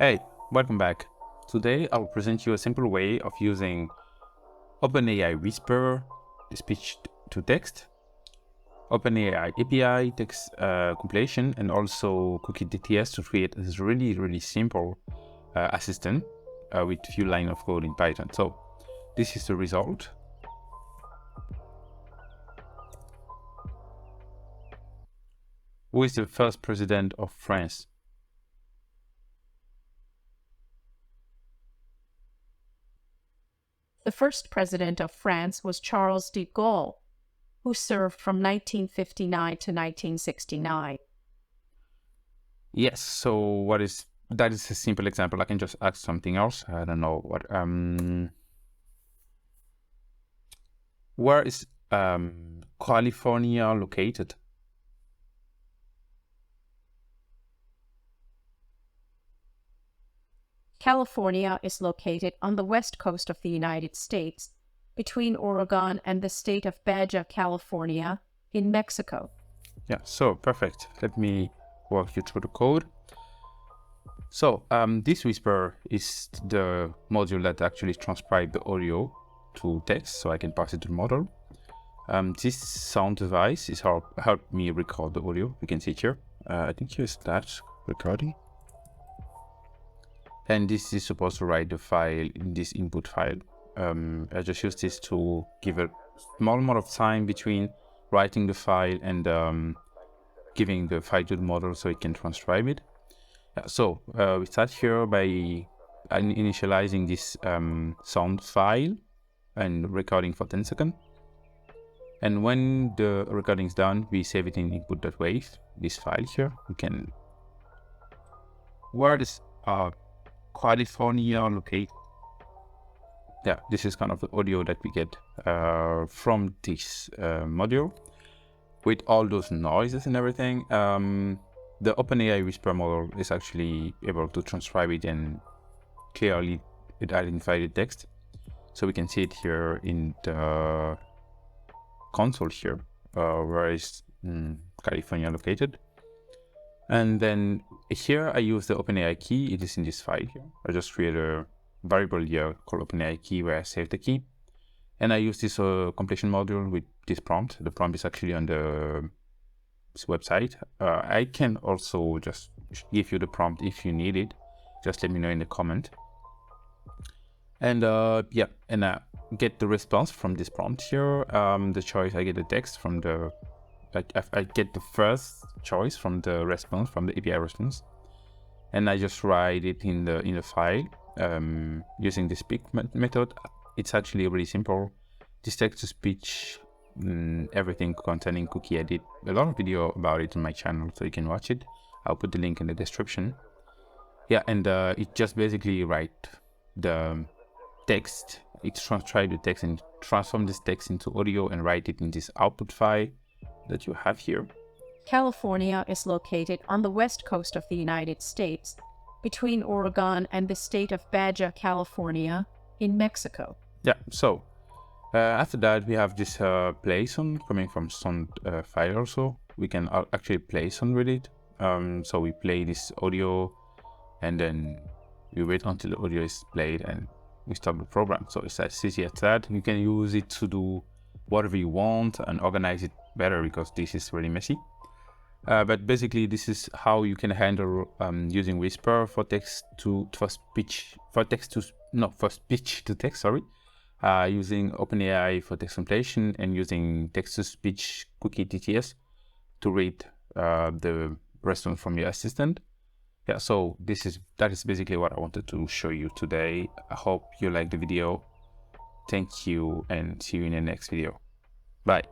Hey, welcome back. Today I'll present you a simple way of using OpenAI Whisper, the speech to text, OpenAI API text compilation, and also Coqui TTS to create this really simple assistant with few lines of code in Python. So this is the result. Who is the first president of France? The first president of France was Charles de Gaulle, who served from 1959 to 1969. Yes, so that is a simple example. I can just ask something else. I don't know what. Where is California located? California is located on the west coast of the United States, between Oregon and the state of Baja California in Mexico. Yeah, so perfect. Let me walk you through the code. So this Whisper is the module that actually transcribes the audio to text, so I can pass it to the model. This sound device is help me record the audio. You can see it here. I think here's that recording. And this is supposed to write the file in this input file. I just use this to give a small amount of time between writing the file and giving the file to the model so it can transcribe it. So we start here by initializing this sound file and recording for 10 seconds. And when the recording is done, we save it in input.wave, this file here. We can, where this California located. Yeah, this is kind of the audio that we get from this module with all those noises and everything. The OpenAI Whisper model is actually able to transcribe it and clearly identify the text. So we can see it here in the console here, where is California located. And then here I use the OpenAI key. It is in this file here. I just create a variable here called OpenAI key where I save the key. And I use this completion module with this prompt. The prompt is actually on this website. I can also just give you the prompt if you need it. Just let me know in the comment. And yeah, and I get the response from this prompt here. The choice, I get the text from the I get the first choice from the response, from the API response, and I just write it in the file using the speak method. It's actually really simple. This text-to-speech, everything containing cookie. I did a lot of video about it on my channel, so you can watch it. I'll put the link in the description. Yeah, and it just basically write the text. It transcribe the text and transform this text into audio and write it in this output file that you have here. California is located on the west coast of the United States, between Oregon and the state of Baja California in Mexico. Yeah, so after that we have this play sound coming from sound file also. We can actually play sound with it. So we play this audio and then we wait until the audio is played and we stop the program. So it's as easy as that. You can use it to do whatever you want and organize it better because this is really messy. But basically this is how you can handle using Whisper for speech to text, sorry. Using OpenAI for text compilation and using text-to-speech Coqui TTS to read the response from your assistant. Yeah, so that is basically what I wanted to show you today. I hope you liked the video. Thank you and see you in the next video. Bye.